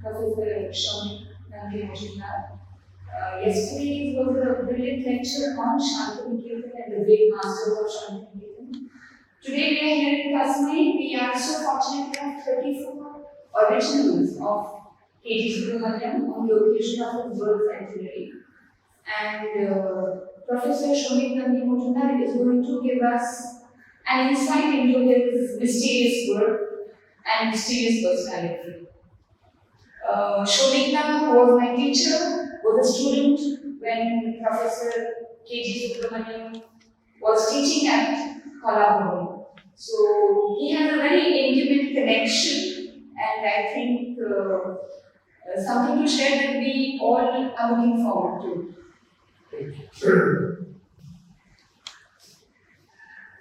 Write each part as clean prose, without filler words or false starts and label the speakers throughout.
Speaker 1: Professor Soumik Nandy Majumdar. Yesterday was a brilliant lecture on Shantiniketan and the great masters of Shantiniketan. Today we are here in Tasmai. We are so fortunate to have 34 originals of KG Subramanyan on the occasion of his birth centenary. And Professor Soumik Nandy Majumdar is going to give us an insight into his mysterious work and mysterious personality. Soumik was my teacher, was a student when Professor KG Subramanyan was teaching at Kalabhavan. So he has a very intimate connection, and I think something to share that we all are looking forward to.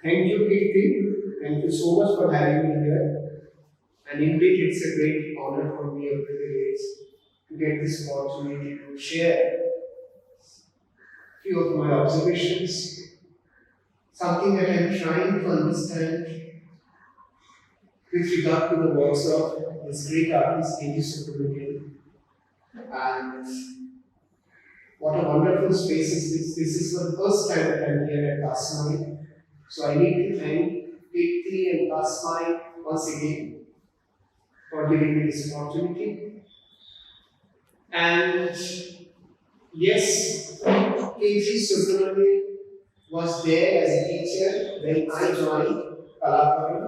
Speaker 2: Thank you, Kirti. Thank you so much for having me here. And indeed, it's a great honor for me, a privilege, to get this opportunity to share a few of my observations, something that I'm trying to understand with regard to the works of this great artist, A.G. Subramanyan. And what a wonderful space is this. This is for the first time that I'm here at Tasmai. So I need to thank Kirti and Tasmai once again for giving me this opportunity. And yes, KG Subramanyan was there as a teacher when I joined Kalabhavan,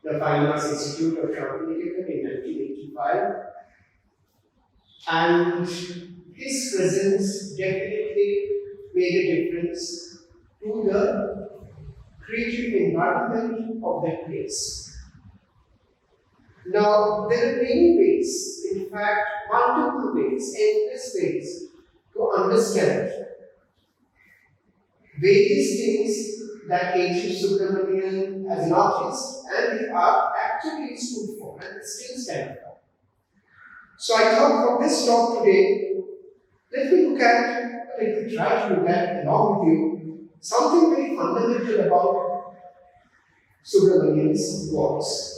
Speaker 2: the Fine Arts Institute of Shantiniketan in 1985. And his presence definitely made a difference to the creative environment of that place. Now, there are many ways, in fact, multiple ways, endless ways to understand various things that K.G. Subramanyan as an artist and the art actually stood for and still stand for. So I thought for this talk today, let me try to look at, along with you, something very fundamental about Subramanyan's works.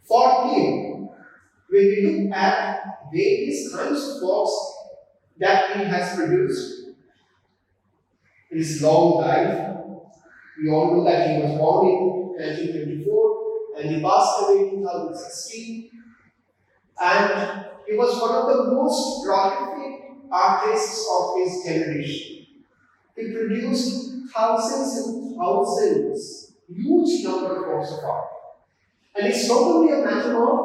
Speaker 2: For him, when we look at various kinds of works that he has produced in his long life, we all know that he was born in 1924 and he passed away in 2016. And he was one of the most prolific artists of his generation. He produced thousands and thousands, huge number of works of art. And it's not only a matter of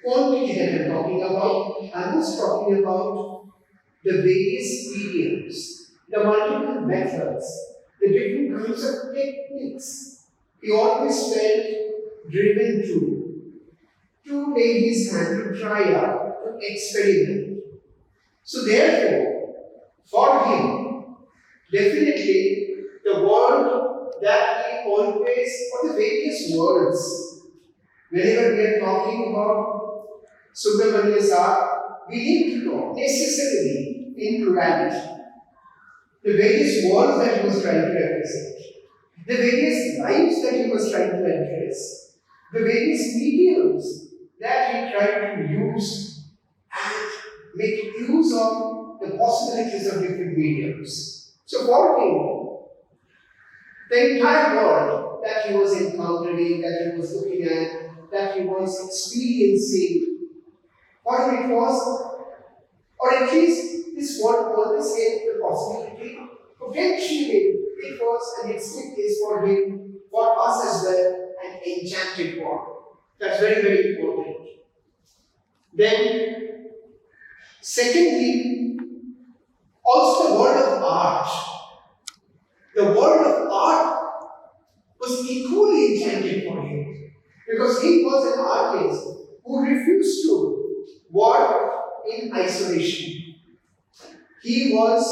Speaker 2: quantity that I'm talking about, I'm also talking about the various mediums, the multiple methods, the different kinds of techniques. He always felt driven to lay his hand, to try out, to experiment. So therefore, for him, definitely the word that he always, or the various words, whenever we are talking about Subramanyan's art, we need to talk necessarily in plurality. The various words that he was trying to represent, the various lives that he was trying to address, the various mediums that he tried to use and make use of the possibilities of different mediums. So for him, the entire world that he was encountering, that he was looking at, that he was experiencing, what it was, or at least this world always gave the possibility, potentially it was an instinct is for him, for us as well, an enchanted world. That's very, very important. Then, secondly, also the world of art. The world of art was equally enchanted for him because he was an artist who refused to work in isolation. He was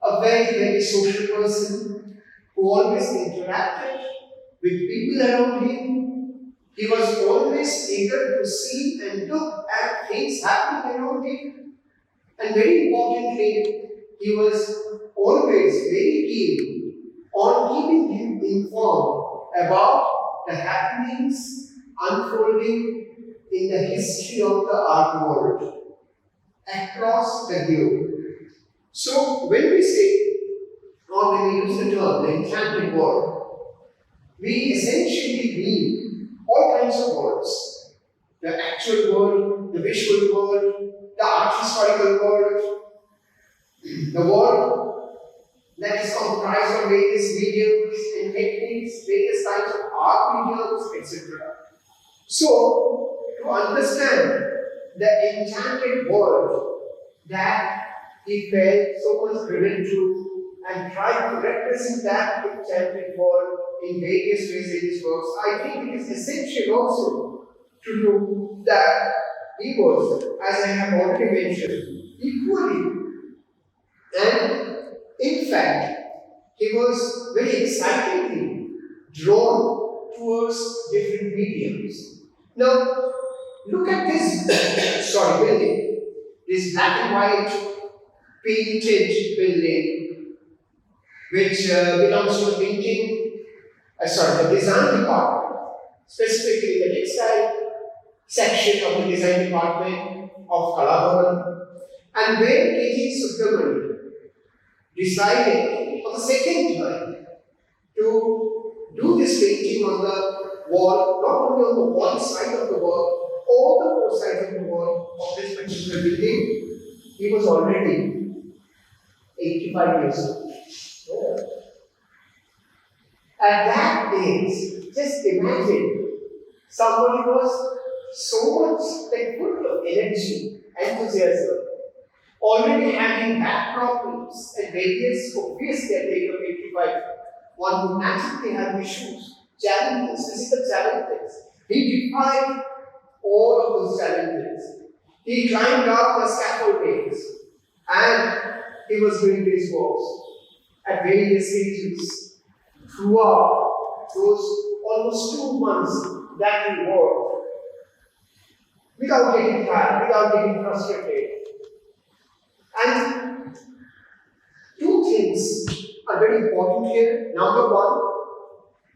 Speaker 2: a very, very social person who always interacted with people around him. He was always eager to see and look at things happening around him. And very importantly, he was always very keen on keeping him informed about the happenings unfolding in the history of the art world across the globe. So when we say, or when we use the term the enchanted world, we essentially mean all kinds of worlds. The actual world, the visual world, the art historical world, the world that is comprised of various mediums and techniques, various types of art mediums, etc. So, to understand the enchanted world that he felt so much driven to and tried to represent that enchanted world in various ways in his works, I think it is essential also to know that he was, as I have already mentioned, equally, and in fact, he was very excitedly drawn towards different mediums. Now, look at this building, this black and white painted building, which belongs to the the design department, specifically the textile section of the design department of Kalabhavan, and where K.G. Subramanyan decided for the second time to do this painting on the wall, not only on the one side of the wall, all the four sides of the wall of this particular building. He was already 85 years old. Yeah. At that age, just imagine somebody was so much full of energy, enthusiasm, already having back problems and various, obviously at the age of 85, one would naturally have issues, challenges, physical challenges. He defied all of those challenges. He climbed up the scaffoldings and he was doing his works at various stages throughout those almost 2 months that he worked without getting tired, without getting frustrated. And two things are very important here. Number one,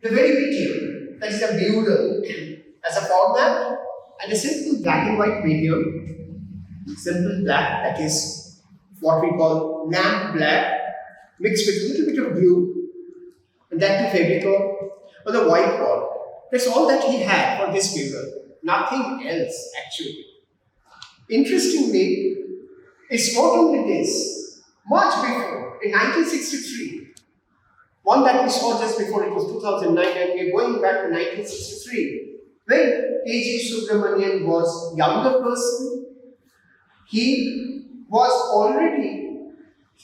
Speaker 2: the very medium, that is the mural as a format and a simple black and white medium, simple black, that is what we call lamp black, mixed with a little bit of blue, and that to Fevicol on the white wall. That's all that he had for this mural, nothing else actually. Interestingly, it's not only this, much before, in 1963, one that we saw just before, it was 2009, and we're going back to 1963, when K.G. Subramanyan was a younger person, he was already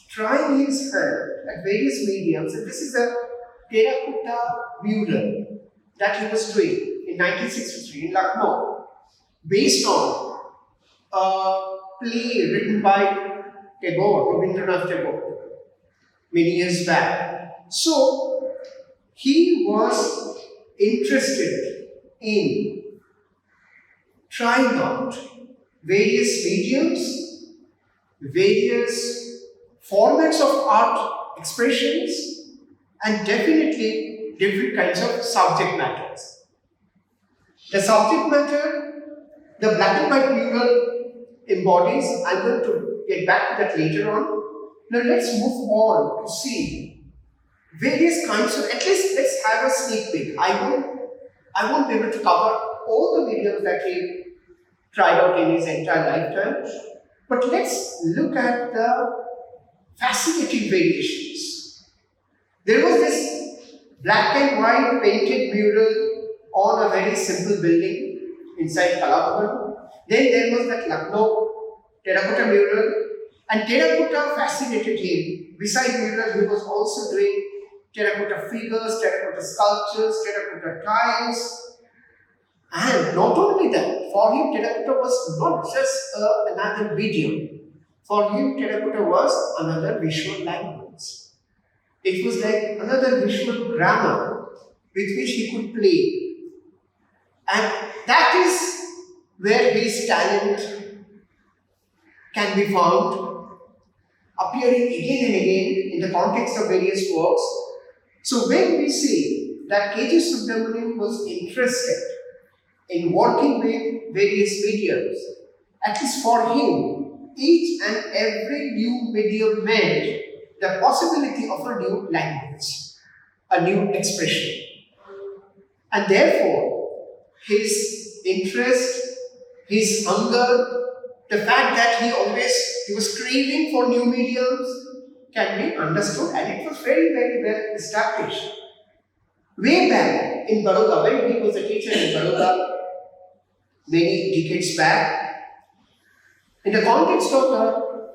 Speaker 2: trying his hand at various mediums, and this is a terracotta mural that he was doing in 1963 in Lucknow, based on a play written by Rabindranath Tagore, many years back. So, he was interested in trying out various mediums, various formats of art expressions, and definitely different kinds of subject matters. The subject matter, the black and white mural embodies. I'm going to get back to that later on. Now let's move on to see various kinds of, at least let's have a sneak peek. I won't be able to cover all the mediums that he tried out in his entire lifetime, but let's look at the fascinating variations. There was this black and white painted mural on a very simple building inside Kalabhavan. Then there was that Lucknow terracotta mural, and terracotta fascinated him. Besides mural, he was also doing terracotta figures, terracotta sculptures, terracotta tiles. And not only that, for him terracotta was not just another medium. For him terracotta was another visual language. It was like another visual grammar with which he could play. And that is where his talent can be found, appearing again and again in the context of various works. So when we say that K.G. Subramanyan was interested in working with various mediums. At least for him, each and every new medium meant the possibility of a new language, a new expression. And therefore, his interest, his hunger, the fact that he was craving for new mediums can be understood, and it was very, very well established. Way back in Baroda, when he was a teacher in Baroda, many decades back, in the context of the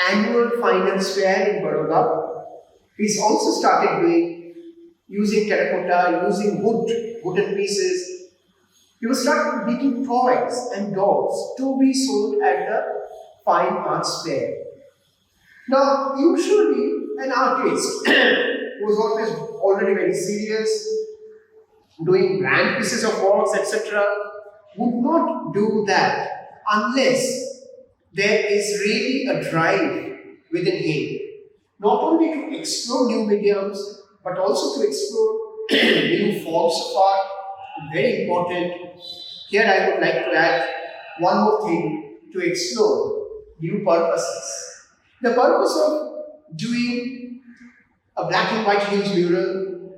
Speaker 2: annual finance fair in Baroda, he's also started using terracotta, using wooden pieces. He was started making toys and dolls to be sold at the fine arts fair. Now, usually an artist who was already very serious, doing grand pieces of works, etc., would not do that unless there is really a drive within him, not only to explore new mediums, but also to explore new forms of art. Very important. Here I would like to add one more thing: to explore new purposes. The purpose of doing a black and white huge mural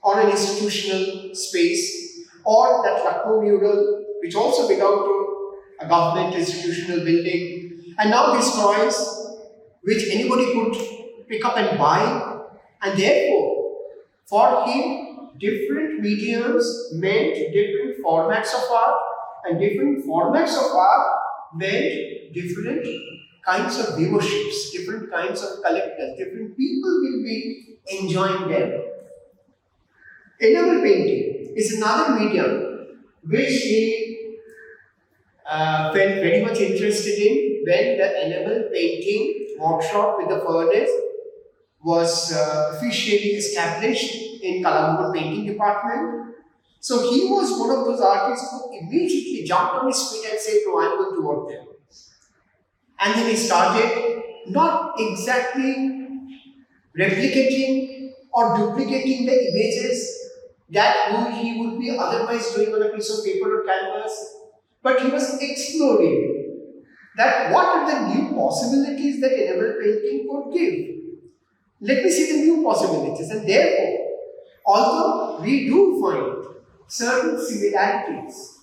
Speaker 2: on an institutional space, or that Lucknow mural, which also belonged to a government institutional building, and now these toys, which anybody could pick up and buy, and therefore, for him, different mediums meant different formats of art, and different formats of art meant different kinds of viewerships, different kinds of collectors, different people will be enjoying them. Enamel painting is another medium which he felt very much interested in when the enamel painting workshop with the furnace was officially established in Colombo painting department. So he was one of those artists who immediately jumped on his feet and said, "No, I'm going to work there." And then he started not exactly replicating or duplicating the images that he would be otherwise doing on a piece of paper or canvas, but he was exploring that what are the new possibilities that enamel painting could give. Let me see the new possibilities, and therefore, although we do find certain similarities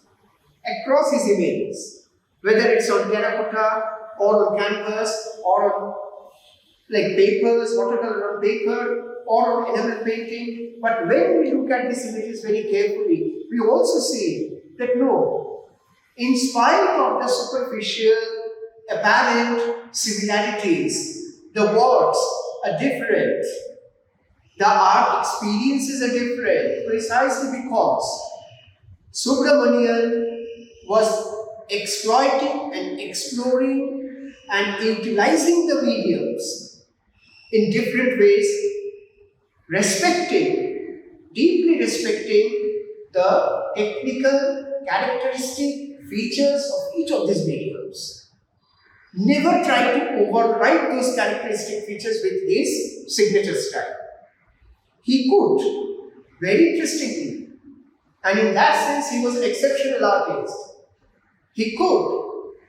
Speaker 2: across his images, whether it's on terracotta or on canvas or on papers, watercolor on paper or on enamel painting, but when we look at these images very carefully, we also see that no, in spite of the superficial apparent similarities, the works are different. The art experiences are different precisely because Subramanyan was exploiting and exploring and utilizing the mediums in different ways, deeply respecting the technical characteristic features of each of these mediums. Never try to override those characteristic features with his signature style. He could, very interestingly, and in that sense he was an exceptional artist. He could,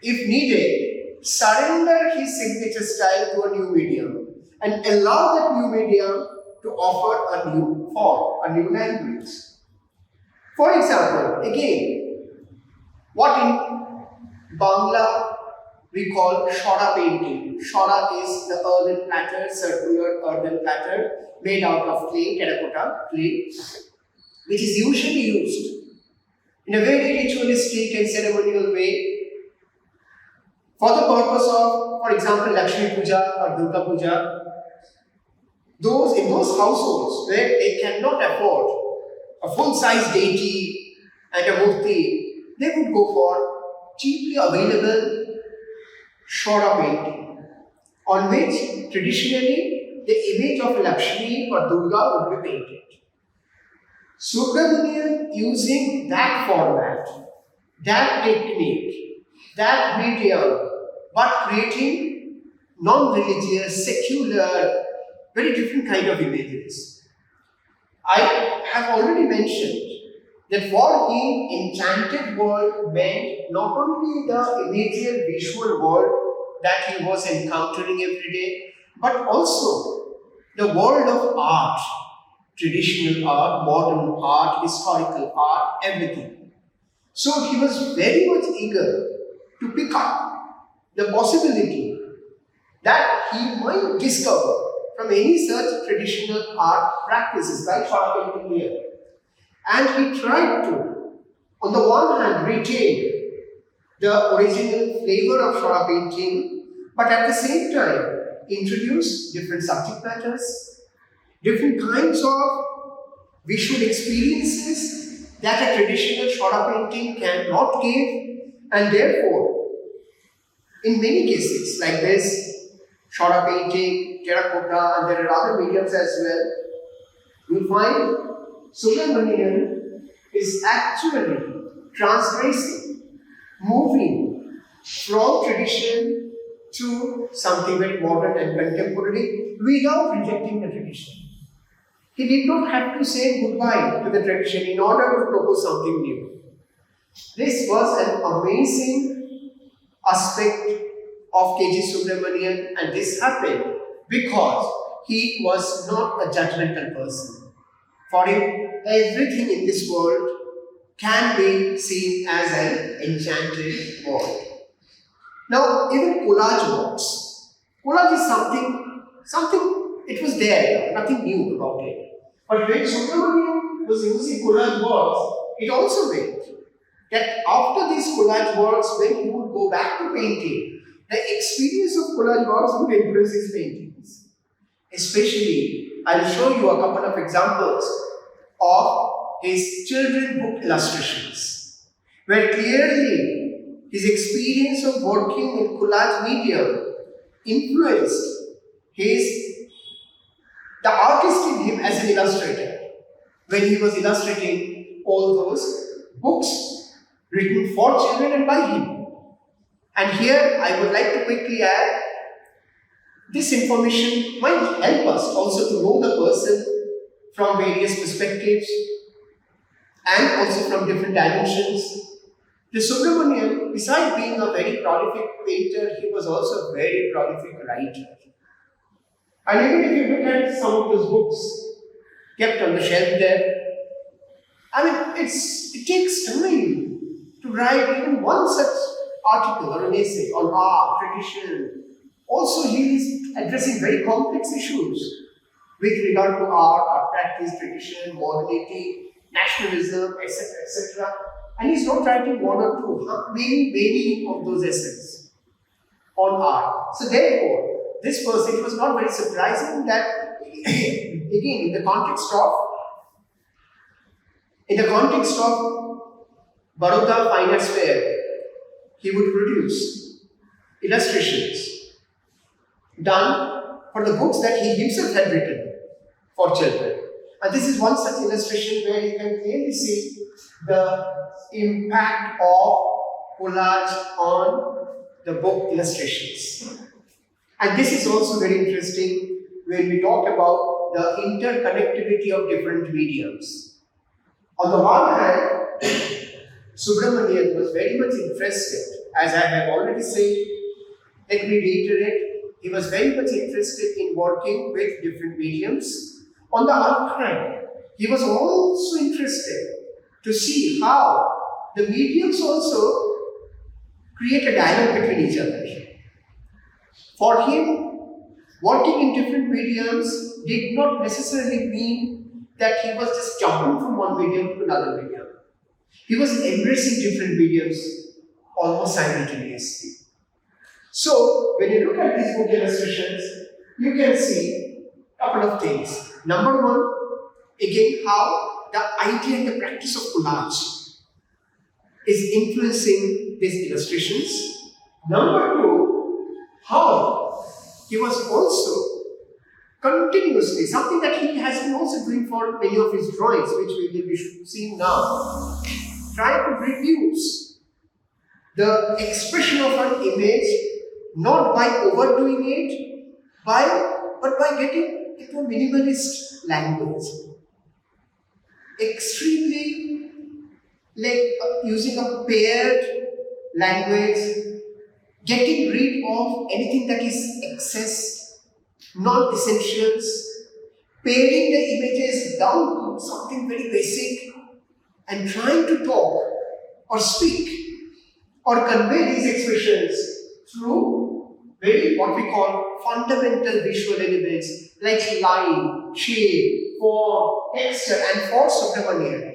Speaker 2: if needed, surrender his signature style to a new medium and allow that new medium to offer a new form, a new language. For example, again, what in Bangla we call shora painting. Shora is the earthen platter, circular earthen platter made out of clay, terracotta clay, which is usually used in a very ritualistic and ceremonial way for the purpose of, for example, Lakshmi Puja or Durga Puja. In those households where they cannot afford a full-size deity and a murti, they would go for cheaply available shora painting, on which traditionally the image of Lakshmi or Durga would be painted. Subramanyan, using that format, that technique, that medium, but creating non-religious, secular, very different kind of images. I have already mentioned that for him, enchanted world meant not only the immediate visual world that he was encountering every day, but also the world of art, traditional art, modern art, historical art, everything. So he was very much eager to pick up the possibility that he might discover from any such traditional art practices like chara painting here. And he tried to, on the one hand, retain the original flavor of chara painting, but at the same time introduce different subject matters, different kinds of visual experiences that a traditional chara painting cannot give, and therefore, in many cases like this, chara painting, terracotta, and there are other mediums as well, you find Subramanyan is actually transgressing, moving from tradition to something very modern and contemporary without rejecting the tradition. He did not have to say goodbye to the tradition in order to propose something new. This was an amazing aspect of K.G. Subramanyan, and this happened because he was not a judgmental person. For him, everything in this world can be seen as an enchanted world. Now, even collage works. Collage is something, it was there, nothing new about it. But when Subramanyan was using collage works, it also meant that after these collage works, when he would go back to painting, the experience of collage works would influence his paintings. Especially, I'll show you a couple of examples of his children book illustrations, where clearly his experience of working in collage medium influenced the artist in him as an illustrator, when he was illustrating all those books written for children and by him. And here I would like to quickly add, this information might help us also to know the person from various perspectives and also from different dimensions. The Subramanyan, besides being a very prolific painter, he was also a very prolific writer. And even if you look at some of those books kept on the shelf there, I mean, it takes time to write even one such article or an essay on art, tradition. Also, he is addressing very complex issues with regard to art practice, tradition, modernity, nationalism, etc., etc. And he's not writing one or two, many of those essays on art. So therefore, this person, it was not very surprising that, again, in the context of Baroda Fine Arts Fair, he would produce illustrations done for the books that he himself had written for children. And this is one such illustration where you can clearly see the impact of collage on the book illustrations. And this is also very interesting when we talk about the interconnectivity of different mediums. On the one hand, Subramanyan was very much interested, as I have already said, let me reiterate, he was very much interested in working with different mediums. On the other hand, he was also interested to see how the mediums also create a dialogue between each other. For him, working in different mediums did not necessarily mean that he was just jumping from one medium to another medium. He was embracing different mediums almost simultaneously. So, when you look at these book illustrations, you can see a couple of things. Number one, again, how the idea and the practice of collage is influencing these illustrations. Number two, how he was also continuously, something that he has been also doing for many of his drawings, which we will be seeing now, trying to reduce the expression of an image not by overdoing it, but by getting into a minimalist language. Extremely like using a paired language, getting rid of anything that is excess, non-essentials, paring the images down to something very basic, and trying to talk or speak or convey these expressions through very what we call fundamental visual elements like line, shape, form, texture, and for Subramanyan,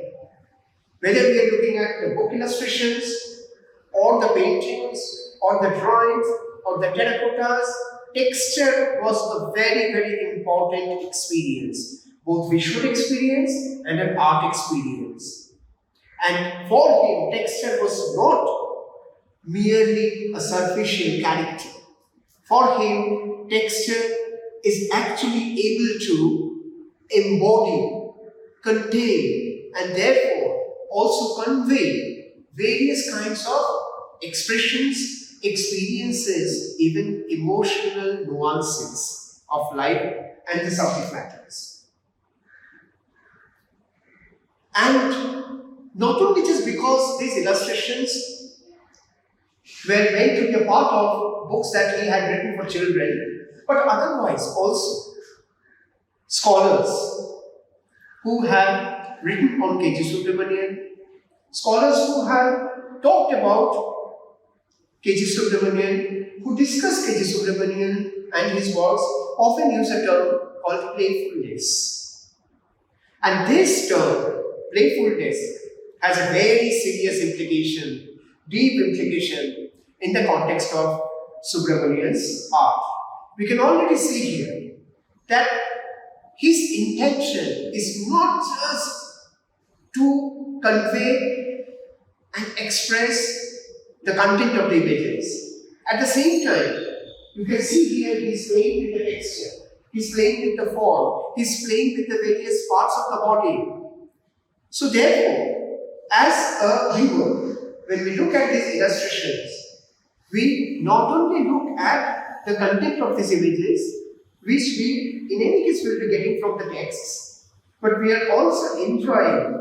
Speaker 2: whether we are looking at the book illustrations or the paintings or the drawings or the terracottas, texture was a very, very important experience, both visual experience and an art experience. And for him, texture was not merely a superficial character. For him, texture is actually able to embody, contain, and therefore also convey various kinds of expressions, experiences, even emotional nuances of life and the subject matters. And not only just because these illustrations were meant to be a part of books that he had written for children, but otherwise also scholars who have written on K.G. Subramanyan, scholars who have talked about K.G. Subramanyan, who discuss K.G. Subramanyan and his works, often use a term called playfulness. And this term, playfulness, has a very serious implication, deep implication in the context of Subramanyan's art. We can already see here that his intention is not just to convey and express the content of the images. At the same time, you can see here he's playing with the texture, he's playing with the form, he's playing with the various parts of the body. So therefore, as a viewer, when we look at these illustrations, we not only look at the content of these images, which we in any case will be getting from the texts, but we are also enjoying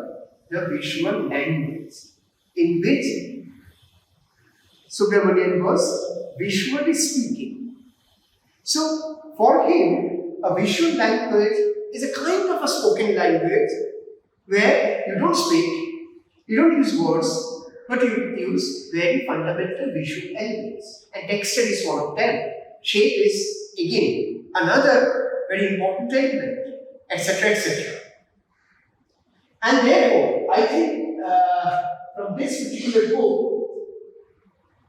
Speaker 2: the visual language in which Subramanyan was visually speaking. So for him, a visual language is a kind of a spoken language where you don't speak, you don't use words, but you use very fundamental visual elements. And texture is one of them. Shape is again another very important element, etc. etc. And therefore, I think from this particular book,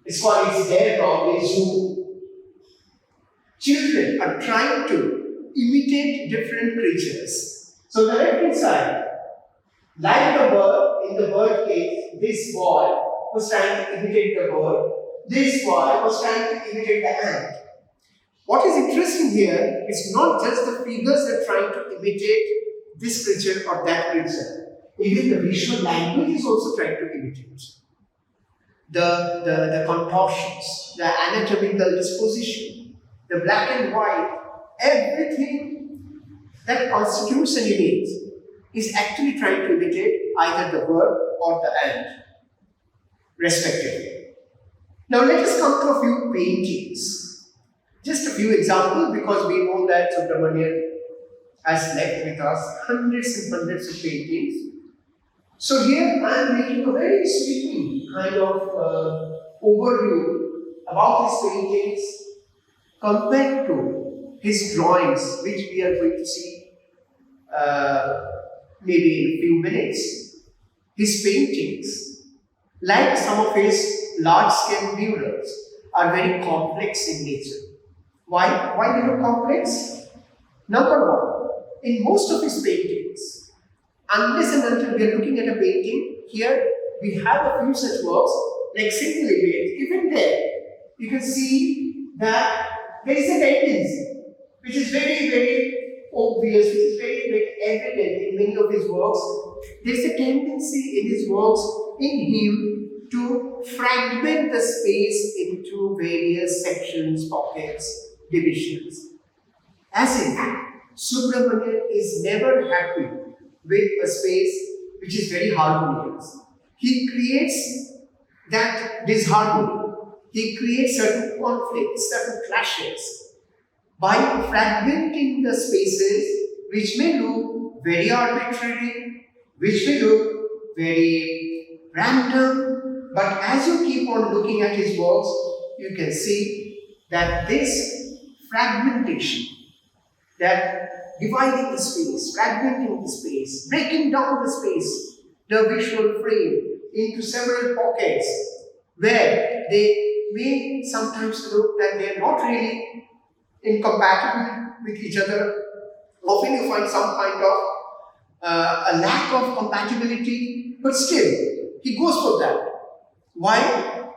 Speaker 2: it's called It's There Probably Zoo. Children are trying to imitate different creatures. So the left hand side, like the bird in the bird cage, this boy was trying to imitate the bird. This boy was trying to imitate the ant. What is interesting here is not just the figures that are trying to imitate this creature or that creature. Even the visual language is also trying to imitate. The contortions, the anatomical disposition, the black and white, everything that constitutes an image is actually trying to imitate either the bird or the ant, respectively. Now let us come to a few paintings. Just a few examples, because we know that Subramanyan has left with us hundreds and hundreds of paintings. So here I am making a very sweeping kind of overview about his paintings compared to his drawings, which we are going to see maybe in a few minutes. His paintings, like some of his large-scale murals, are very complex in nature. Why they look complex? Number one, in most of his paintings, unless and until we are looking at a painting, here we have a few such works, like single image, even there, you can see that there is a tendency, which is very, very obvious, which is very, very evident in many of his works. There is a tendency in his works, in him, to fragment the space into various sections, pockets, divisions. As if Subramanyan is never happy with a space which is very harmonious. He creates that disharmony. He creates certain conflicts, certain clashes by fragmenting the spaces which may look very arbitrary, which may look very random, but as you keep on looking at his works, you can see that this fragmentation, that dividing the space, fragmenting the space, breaking down the space, the visual frame into several pockets where they may sometimes look that they are not really incompatible with each other. Often you find some kind of a lack of compatibility, but still he goes for that. Why?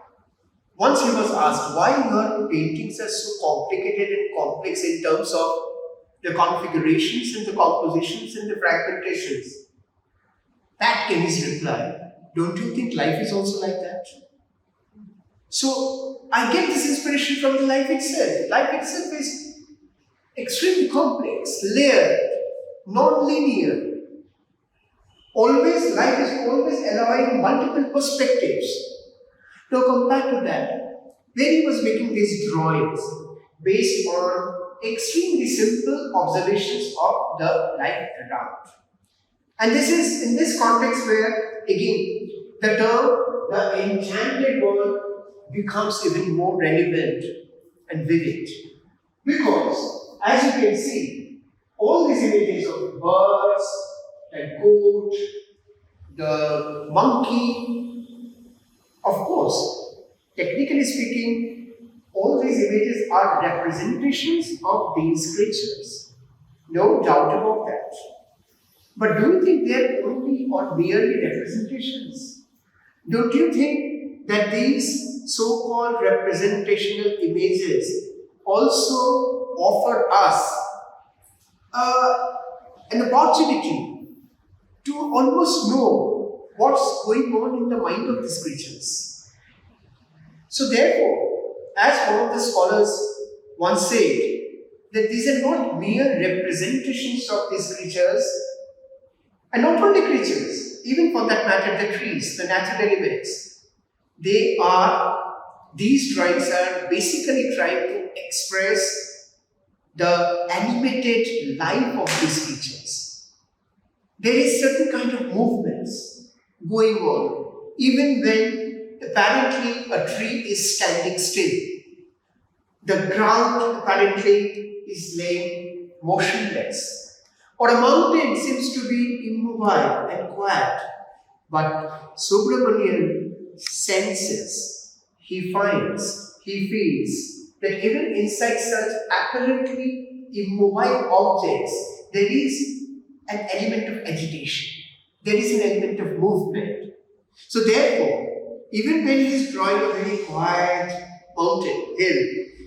Speaker 2: Once he was asked why your paintings are so complicated and complex in terms of the configurations and the compositions and the fragmentations. That came his reply. Don't you think life is also like that? So I get this inspiration from the life itself. Life itself is extremely complex, layered, non-linear. Life is always allowing multiple perspectives. Now compare to that, when he was making these drawings based on extremely simple observations of the life around. And this is in this context where, again, the term, the enchanted world, becomes even more relevant and vivid. Because, as you can see, all these images of birds, the goat, the monkey, of course, technically speaking, all these images are representations of these creatures. No doubt about that. But do you think they are only or merely representations? Don't you think that these so-called representational images also offer us an opportunity to almost know what's going on in the mind of these creatures? So therefore, as one of the scholars once said, that these are not mere representations of these creatures, and not only creatures, even for that matter, the trees, the natural elements. These drawings are basically trying to express the animated life of these creatures. There is certain kind of movements going on, even when apparently a tree is standing still. The ground apparently is laying motionless. Or a mountain seems to be immobile and quiet. But Subramanyan senses, he finds, he feels that even inside such apparently immobile objects, there is an element of agitation. There is an element of movement. So therefore, even when he is drawing a very quiet mountain, hill,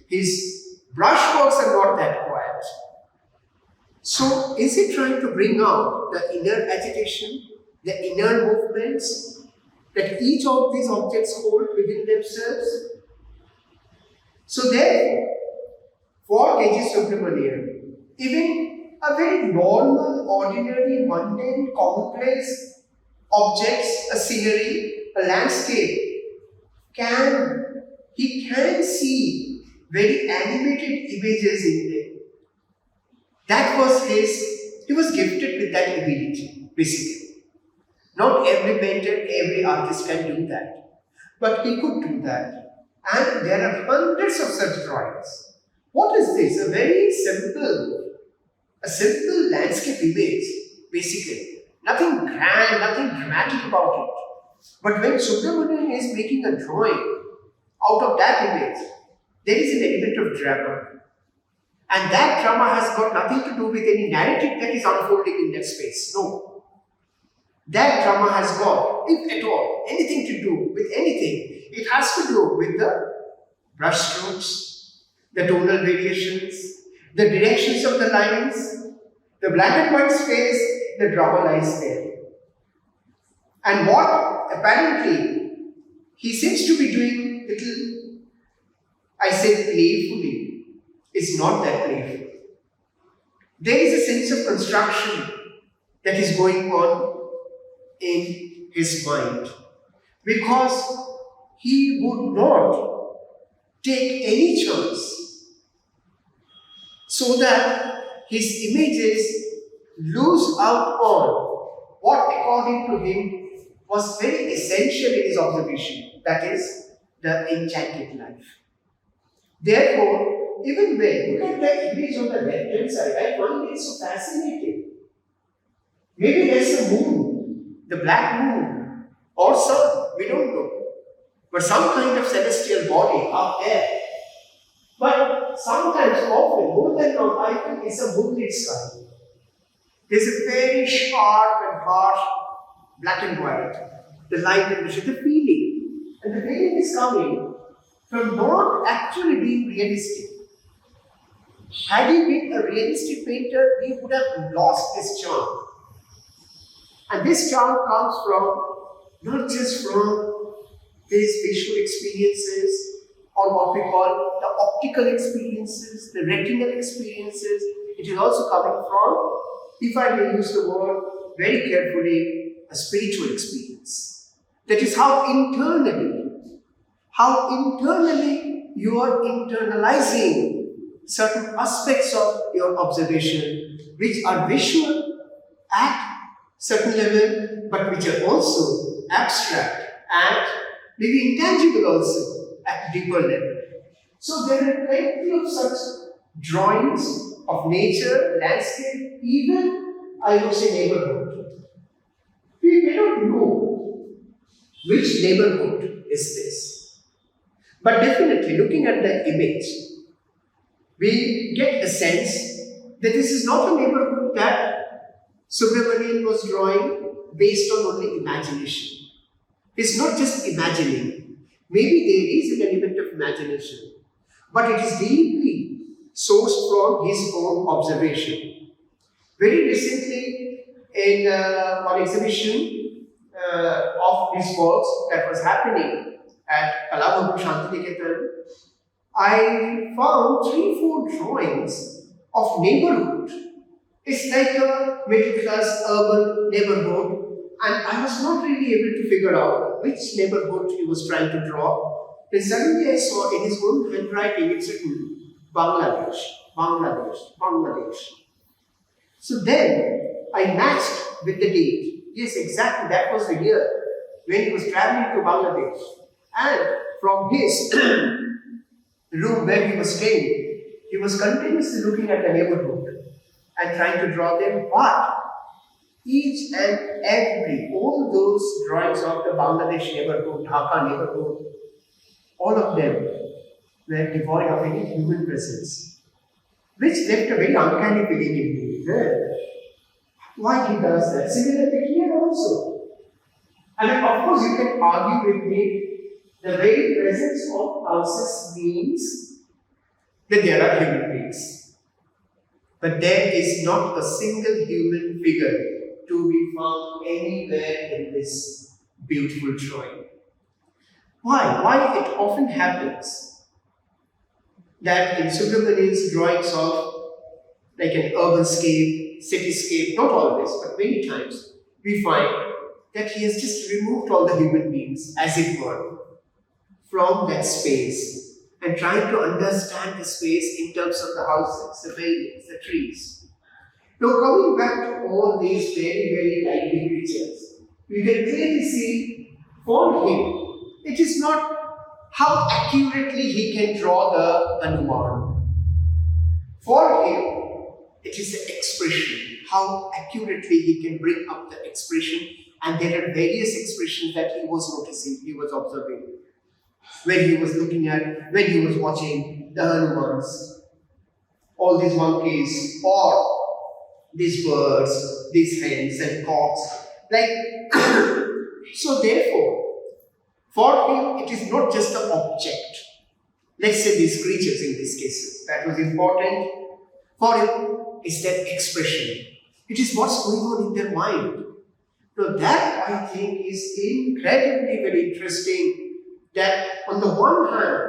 Speaker 2: his brushworks are not that quiet. So, is he trying to bring out the inner agitation, the inner movements that each of these objects hold within themselves? So, therefore, for K.G. Subramanyan, even a very normal, ordinary, mundane, commonplace objects, a scenery, a landscape, he can see very animated images in them. He was gifted with that ability, basically. Not every painter, every artist can do that. But he could do that. And there are hundreds of such drawings. What is this? A simple landscape image, basically. Nothing grand, nothing dramatic about it. But when Subramanyan is making a drawing out of that image, there is an element of drama. And that drama has got nothing to do with any narrative that is unfolding in that space. No. That drama has got, if at all, anything to do with anything. It has to do with the brushstrokes, the tonal variations, the directions of the lines, the black and white space, the drama lies there. And what apparently he seems to be doing little, I say playfully, is not that playful. There is a sense of construction that is going on in his mind. because he would not take any chance so that his images lose out on what according to him was very essential in his observation, that is the enchanted life. Therefore, even when look at the image on the left hand side, I find it so fascinating. Maybe there's a moon, the black moon, or sun, we don't know. But some kind of celestial body up there. But sometimes, often, more than not, I think it's a moonlit sky. There's a very sharp and harsh black and white. The light and the feeling. And the feeling is coming from not actually being realistic. Had he been a realistic painter, he would have lost his charm. And this charm comes from, not just from these visual experiences, or what we call the optical experiences, the retinal experiences. It is also coming from, if I may use the word very carefully, a spiritual experience. That is how internally you are internalizing certain aspects of your observation, which are visual at certain level, but which are also abstract and maybe intangible also at deeper level. So there are plenty of such drawings of nature, landscape, even I would say neighborhood. We may not know which neighborhood is this, but definitely looking at the image, we get a sense that this is not a neighborhood that Subramanyan was drawing based on only imagination. It's not just imagining. Maybe there is an element of imagination, but it is deeply sourced from his own observation. Very recently, in one exhibition of his works that was happening at Shantiniketan, I found 3-4 drawings of neighborhood. It's like a middle class urban neighborhood, and I was not really able to figure out which neighborhood he was trying to draw. Then suddenly I saw in his own handwriting it's written Bangladesh, Bangladesh, Bangladesh. So then I matched with the date. Yes, exactly, that was the year when he was traveling to Bangladesh. And from his room where he was staying, he was continuously looking at the neighborhood and trying to draw them, but each and every, all those drawings of the Bangladesh neighborhood, Dhaka neighborhood, all of them were devoid of any human presence, which left a very uncanny feeling in me. Why he does that? Similarly here also. I mean, of course, you can argue with me, the very presence of houses means that there are human beings. But there is not a single human figure to be found anywhere in this beautiful drawing. Why? Why it often happens that in Subramanyan's drawings of like an urban scape, cityscape, not always, but many times, we find that he has just removed all the human beings, as it were, from that space and trying to understand the space in terms of the houses, the buildings, the trees. Now, coming back to all these very, very lively creatures, we can clearly see for him, it is not how accurately he can draw the Hanuman. For him, it is the expression, how accurately he can bring up the expression, and there are various expressions that he was noticing, he was observing. When he was looking at, when he was watching the Hanumans, all these monkeys, or these birds, these hens and cocks, like, so therefore, for him, it is not just the object. Let's say these creatures in this case, that was important. For him, it's that expression. It is what's going on in their mind. So that, I think, is incredibly very interesting. That on the one hand,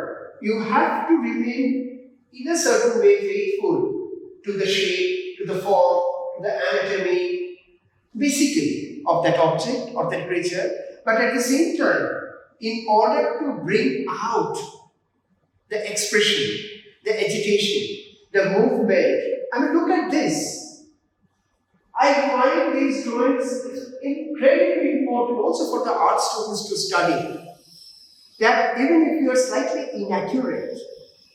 Speaker 2: you have to remain in a certain way faithful to the shape, to the form, to the anatomy, basically, of that object, of that creature. But at the same time, in order to bring out the expression, the agitation, the movement. I mean, look at this. I find these drawings incredibly important also for the art students to study. That even if you are slightly inaccurate,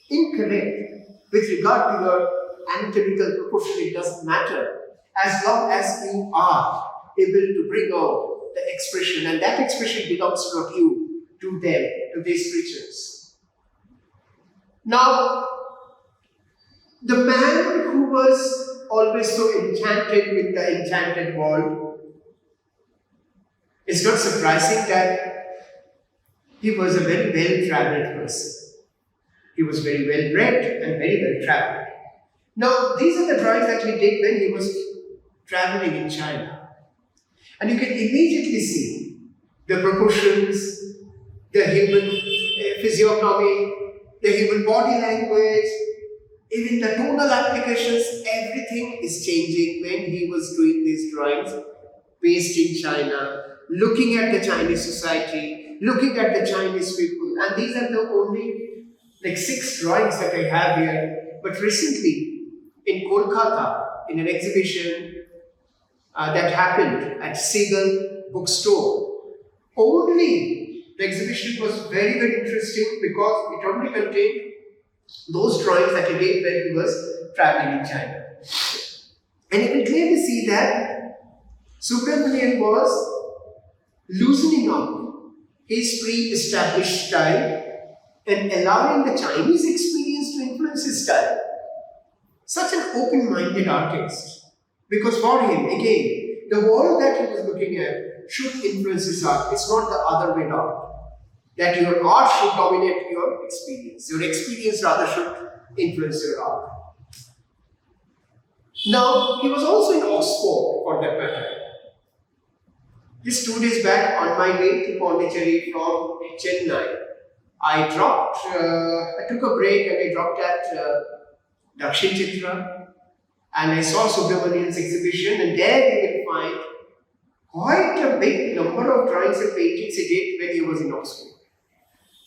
Speaker 2: incorrect with regard to your anatomical proportion, it doesn't matter. As long as you are able to bring out the expression, and that expression belongs not you, to them, to these creatures. Now, the man who was always so enchanted with the enchanted world, it's not surprising that he was a very well-traveled person. He was very well-read and very well-traveled. Now, these are the drawings that he did when he was traveling in China. And you can immediately see the proportions, the human physiognomy, the human body language, even the tonal applications, everything is changing when he was doing these drawings based in China, looking at the Chinese society, looking at the Chinese people. And these are the only 6 drawings that I have here. But recently in Kolkata, in an exhibition that happened at Segal bookstore, only the exhibition was very, very interesting because it only contained those drawings that he did when he was traveling in China. And you can clearly see that Subramanyan was loosening up his pre-established style and allowing the Chinese experience to influence his style. Such an open-minded artist. Because for him, again, the world that he was looking at should influence his art. It's not the other way around. That your art should dominate your experience. Your experience rather should influence your art. Now, he was also in Oxford for that matter. Just 2 days back, on my way to Pondicherry from Chennai, I took a break and I dropped at Dakshin Chitra, and I saw Subramanyan's exhibition, and there you will find quite a big number of drawings and paintings he did when he was in Oxford.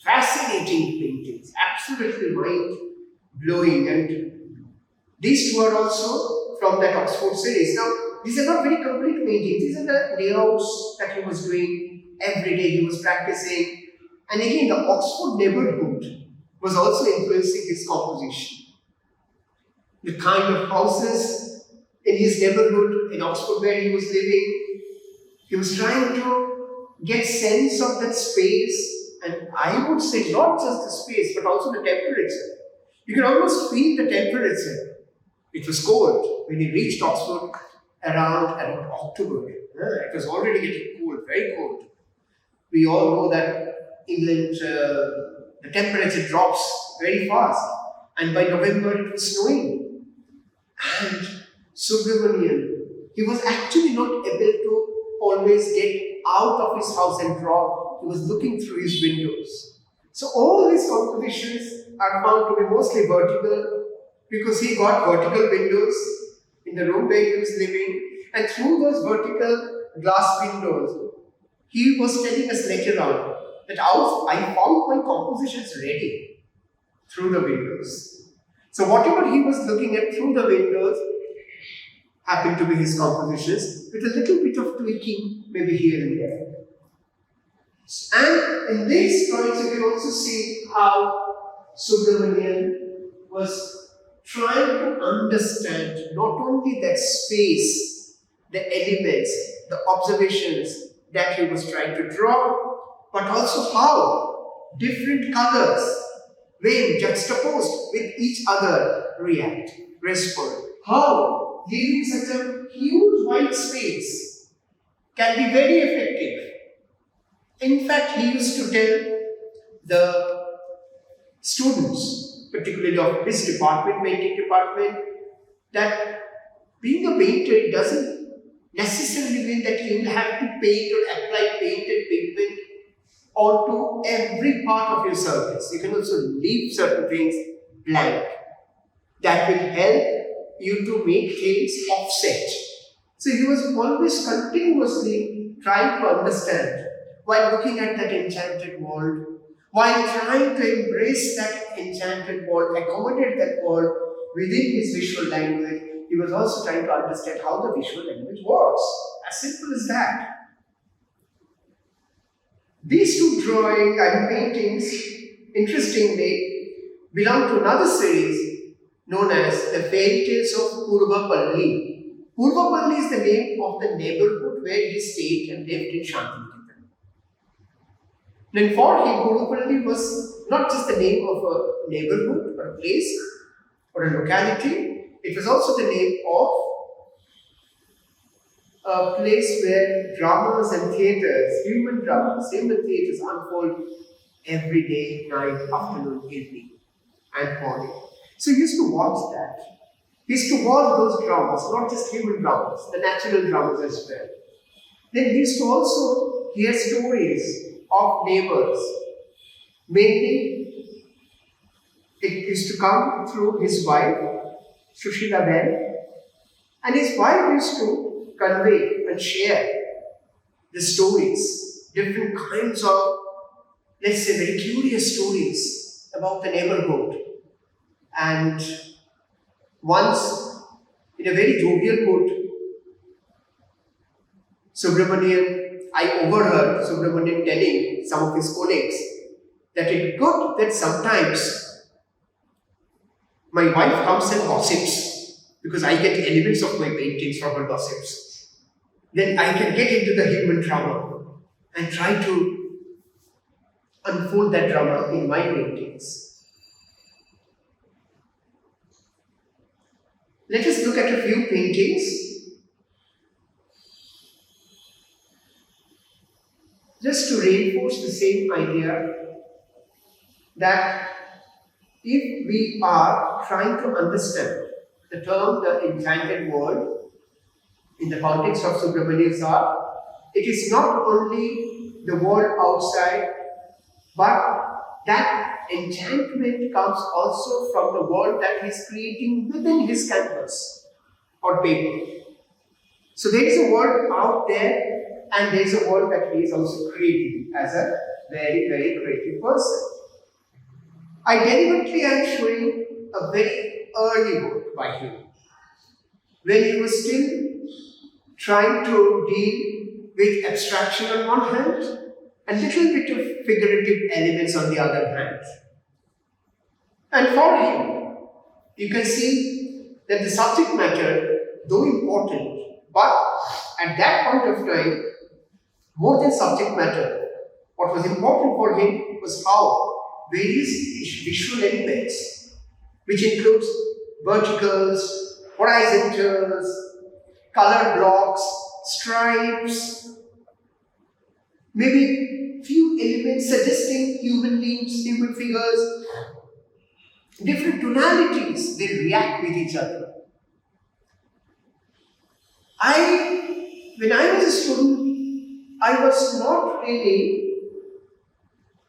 Speaker 2: Fascinating paintings, absolutely mind-blowing, and these 2 are also from that Oxford series. Now, these are not very complete paintings, these are the layouts that he was doing every day, he was practicing. And again, the Oxford neighborhood was also influencing his composition. The kind of houses in his neighborhood in Oxford where he was living, he was trying to get sense of that space. And I would say not just the space, but also the temperature. You can almost feel the temperature. It was cold when he reached Oxford around October. It was already getting cold, very cold. We all know that England, the temperature drops very fast. And by November it was snowing. And Subramanyan, he was actually not able to always get out of his house and draw. He was looking through his windows. So all his compositions are found to be mostly vertical because he got vertical windows in the room where he was living, and through those vertical glass windows, he was telling us later on that I found my compositions ready through the windows. So whatever he was looking at through the windows happened to be his compositions with a little bit of tweaking maybe here and there. And in these drawings you can also see how Subramanyan was trying to understand not only that space, the elements, the observations that he was trying to draw, but also how different colors, when juxtaposed with each other, respond. How leaving such a huge white space can be very effective. In fact, he used to tell the students, particularly of his department, painting department, that being a painter doesn't necessarily mean that you will have to paint or apply painted pigment onto every part of your surface. You can also leave certain things blank. That will help you to make things offset. So he was always continuously trying to understand while looking at that enchanted world, while trying to embrace that enchanted world, accommodate that world within his visual language, he was also trying to understand how the visual language works. As simple as that. These two drawings and paintings, interestingly, belong to another series known as the Fairy Tales of Purvapalli. Purvapalli is the name of the neighborhood where he stayed and lived in Shantiniketan. Then for him, Purvapalli was not just the name of a neighborhood or a place or a locality, it was also the name of a place where dramas and theatres, human theatres unfold every day, night, afternoon, evening, and morning. So he used to watch that. He used to watch those dramas, not just human dramas, the natural dramas as well. Then he used to also hear stories of neighbors. Mainly, it used to come through his wife, Sushila Ben, and his wife used to convey and share the stories, different kinds of, let's say, very curious stories about the neighborhood. And once, in a very jovial mood, I overheard Subramanyan telling some of his colleagues that it's good that sometimes my wife comes and gossips because I get elements of my paintings from her gossips. Then I can get into the human drama and try to unfold that drama in my paintings. Let us look at a few paintings just to reinforce the same idea that if we are trying to understand the term the enchanted world in the context of Subramanyan's art, it is not only the world outside, but that enchantment comes also from the world that he is creating within his canvas or paper. So there is a world out there, and there is a world that he is also creating as a very, very creative person. I deliberately am showing a very early work by him, when he was still trying to deal with abstraction on one hand and little bit of figurative elements on the other hand. And for him, you can see that the subject matter, though important, but at that point of time, more than subject matter, what was important for him was how various visual elements, which includes verticals, horizontals, color blocks, stripes, maybe few elements suggesting human limbs, human figures, different tonalities, they react with each other. When I was a student, I was not really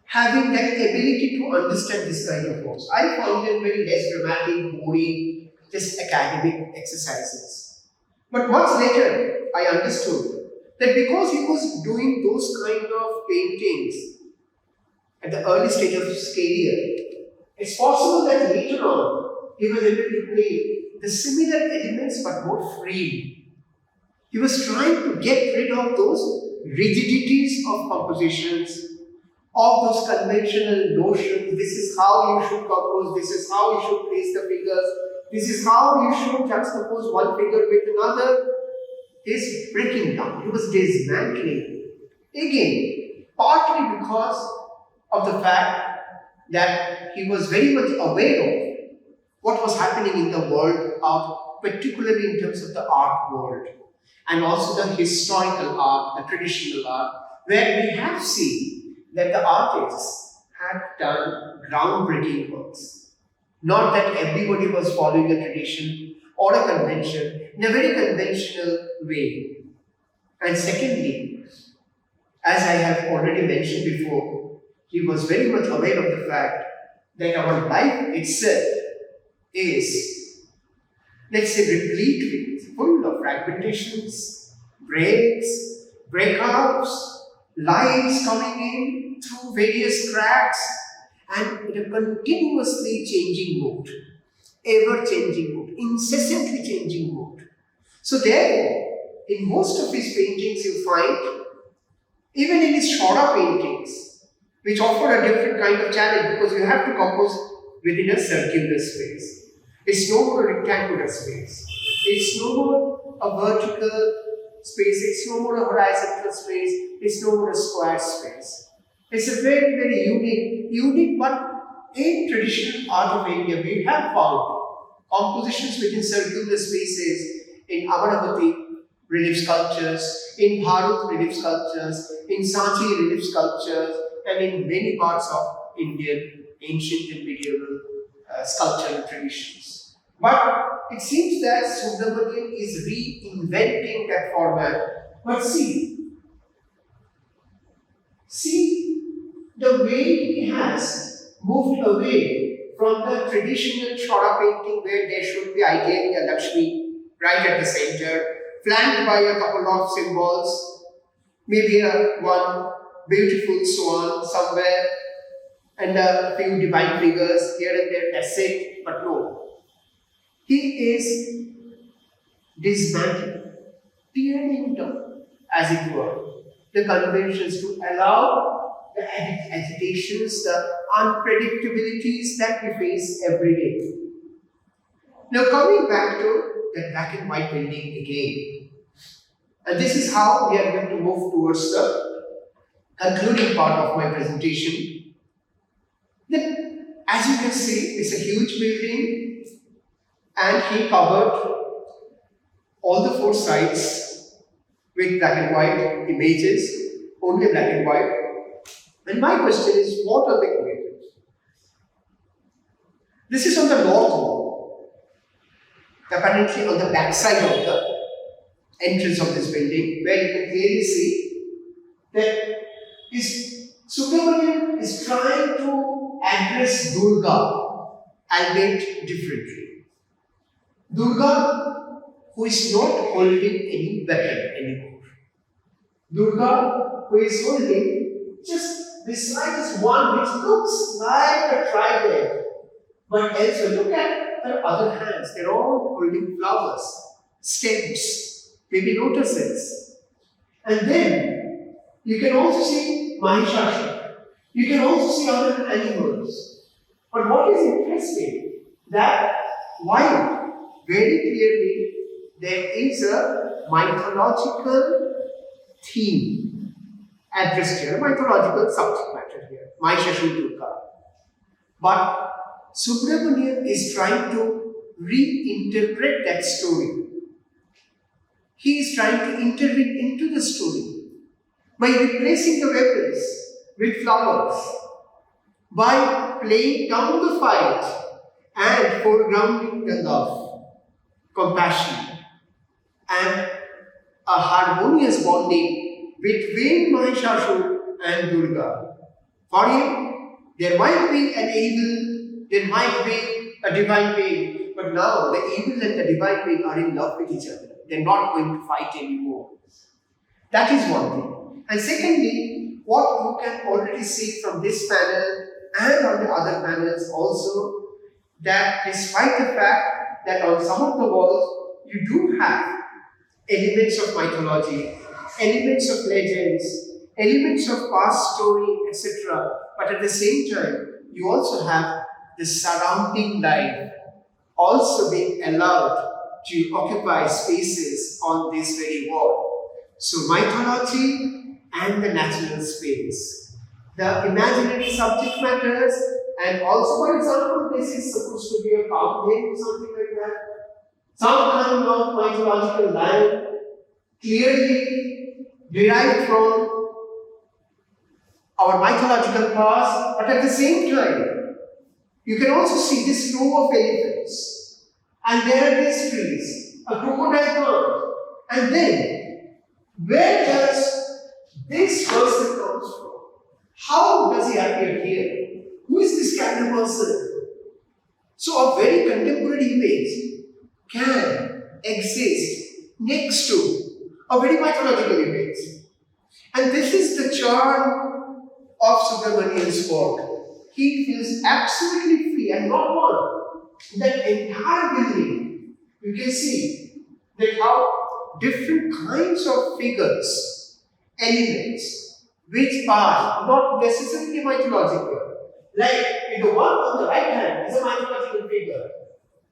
Speaker 2: having that ability to understand this kind of works. I found them very less dramatic, boring, just academic exercises. But much later, I understood that because he was doing those kind of paintings at the early stage of his career, it's possible that later on, he was able to play the similar elements but more freely. He was trying to get rid of those rigidities of compositions, of those conventional notions. This is how you should compose, this is how you should place the figures, this is how you should juxtapose one figure with another. Is breaking down. He was dismantling. Again, partly because of the fact that he was very much aware of what was happening in the world out, particularly in terms of the art world, and also the historical art, the traditional art, where we have seen that the artists had done groundbreaking works. Not that everybody was following a tradition or a convention in a very conventional way. And secondly, as I have already mentioned before, he was very much aware of the fact that our life itself is, let's say, replete with, full of fragmentations, breaks, breakouts, light is coming in through various cracks and in a continuously changing mode, ever changing mode, incessantly changing mode. So therefore, in most of his paintings you find, even in his Shora paintings, which offer a different kind of challenge because you have to compose within a circular space. It's no more a rectangular space. It's no more a vertical space. It's no more a horizontal space. It's no more a square space. It's a very, very unique, but in traditional art of India, we have found compositions within circular spaces in Amaravathi relief sculptures, in Bharat relief sculptures, in Sanchi relief sculptures, and in many parts of Indian ancient and medieval sculptural traditions. But it seems that Subramanyan is reinventing that format. But see the way he has moved away from the traditional Shora painting where there should be ideally a Lakshmi right at the center, flanked by a couple of symbols, maybe one beautiful swan somewhere, and a few divine figures here and there, that's it. But no, he is dismantling, tearing down, as it were, the conventions to allow the agitations, the unpredictabilities that we face every day. Now coming back to the black and white building again. And this is how we are going to move towards the concluding part of my presentation. Then, as you can see, it's a huge building and he covered all the four sides with black and white images, only black and white. And my question is, what are the images? This is on the north wall, apparently on the back side of the entrance of this building, where you can clearly see that Subramanyan is trying to address Durga, albeit differently. Durga, who is not holding any weapon anymore. Durga, who is holding just beside this one which looks like a trident, but also look at her other hands, they're all holding flowers, stems, maybe lotuses. And then you can also see Mahishasura. You can also see other animals. But what is interesting, that while very clearly there is a mythological theme addressed here, mythological subject matter here, Mahishasura Durga. But Subramanyan is trying to reinterpret that story. He is trying to intervene into the story by replacing the weapons with flowers, by playing down the fight and foregrounding the love, compassion, and a harmonious bonding between Mahishasura and Durga. For him, there might be an evil, there might be a divine being, but now the evil and the divine being are in love with each other. They're not going to fight anymore. That is one thing. And secondly, what you can already see from this panel and on the other panels also, that despite the fact that on some of the walls you do have elements of mythology, elements of legends, elements of past story, etc. But at the same time, you also have the surrounding life also being allowed to occupy spaces on this very wall. So mythology and the natural space, the imaginary subject matters, and also, for example, this is supposed to be a mountain, something like that. Some kind of mythological land, clearly derived from our mythological past, but at the same time, you can also see this row of elephants. And there are these trees, a crocodile pond, and then where does this person come from? How does he appear here? Who is this kind of person? So a very contemporary image can exist next to a very mythological image. And this is the charm of Subramanyan's work. He feels absolutely free, and not one. That entire building, you can see that how different kinds of figures, elements, which are not necessarily mythological. Like in the one on the right hand is a mythological figure.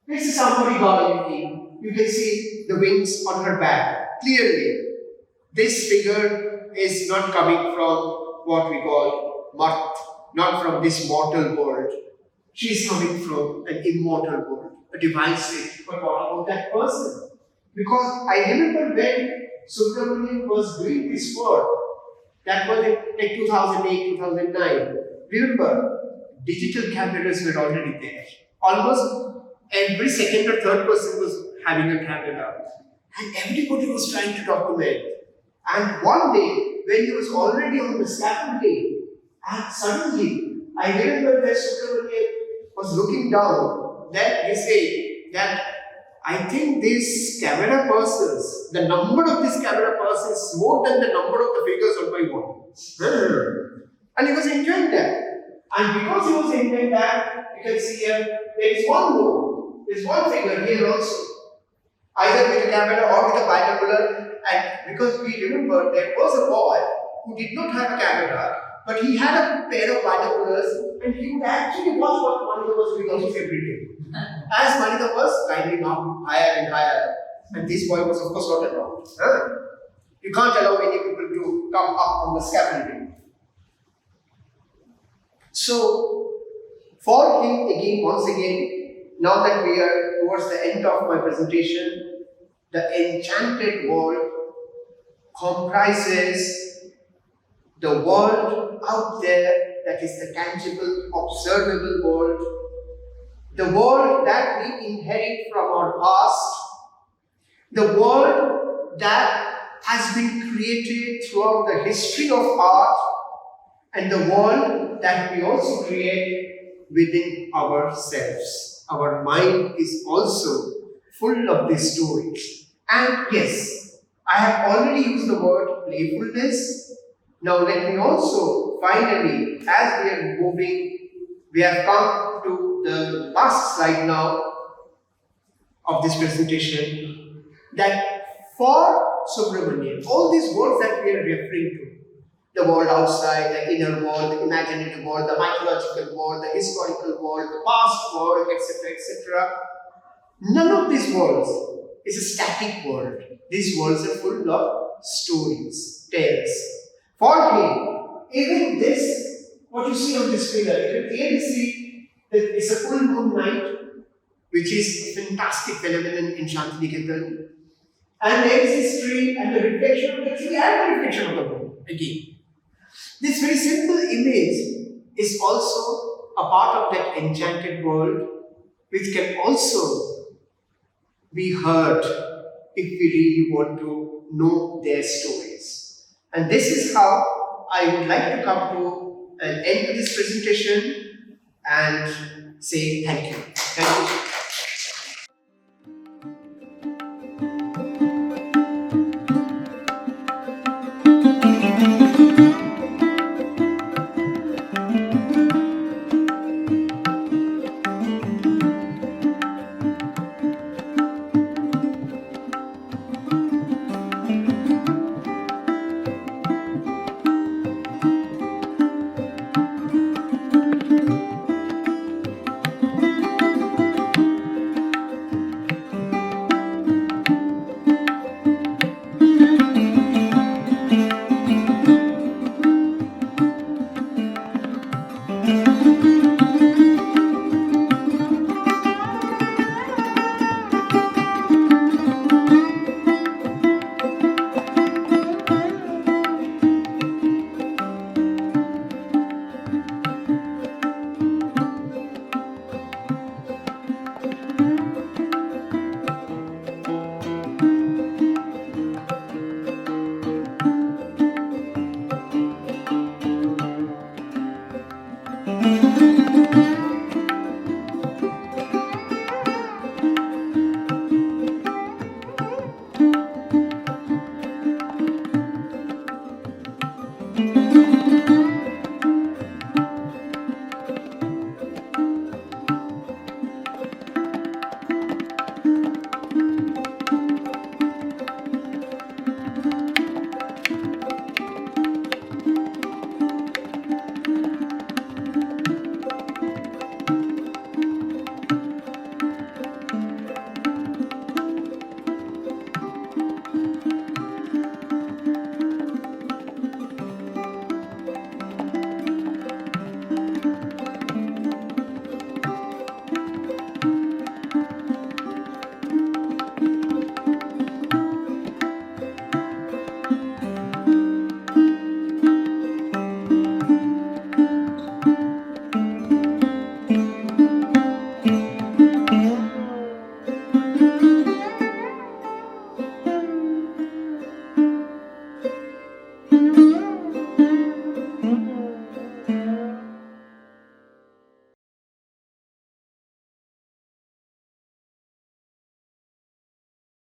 Speaker 2: This is somebody gardening. You can see the wings on her back. Clearly, this figure is not coming from what we call Marth, not from this mortal world. She is coming from an immortal world, a divine state. But what about that person? Because I remember when Subramanyan was doing this work, that was in like 2008, 2009. Remember, digital cameras were already there. Almost every second or third person was having a camera. And everybody was trying to document. And one day, when he was already on the scaffolding, and suddenly, I remember that Subramanyan was looking down. Then he said that I think these camera persons, the number of these camera persons is more than the number of the figures on my wall. And he was enjoying that. And because he was enjoying that, you can see here, there is one more. There is one figure here also. Either with a camera or with a binocular. And because we remember there was a boy who did not have a camera, but he had a pair of binoculars and he would actually watch what Manita was doing almost every day. As Manita was climbing up higher and higher, and this boy was of course not allowed. You can't allow many people to come up on the scaffolding. So, for him again, once again, now that we are towards the end of my presentation, the enchanted world comprises the world out there, that is the tangible, observable world, the world that we inherit from our past, the world that has been created throughout the history of art, and the world that we also create within ourselves. Our mind is also full of these stories. And yes, I have already used the word playfulness. Now let me also finally, as we are moving, we have come to the last slide now of this presentation, that for Subramanyan, all these words that we are referring to, the world outside, the inner world, the imaginative world, the mythological world, the historical world, the past world, etc., etc., none of these worlds is a static world. These worlds are full of stories, tales. For him, even this, what you see on this figure, you can clearly see that it's a full moon night, which is a fantastic phenomenon in Shantiniketan. And there is this tree and the reflection of the tree and the reflection of the moon again. This very simple image is also a part of that enchanted world, which can also be heard if we really want to know their stories. And this is how I would like to come to an end to this presentation and say thank you. Thank you.
Speaker 3: Mm.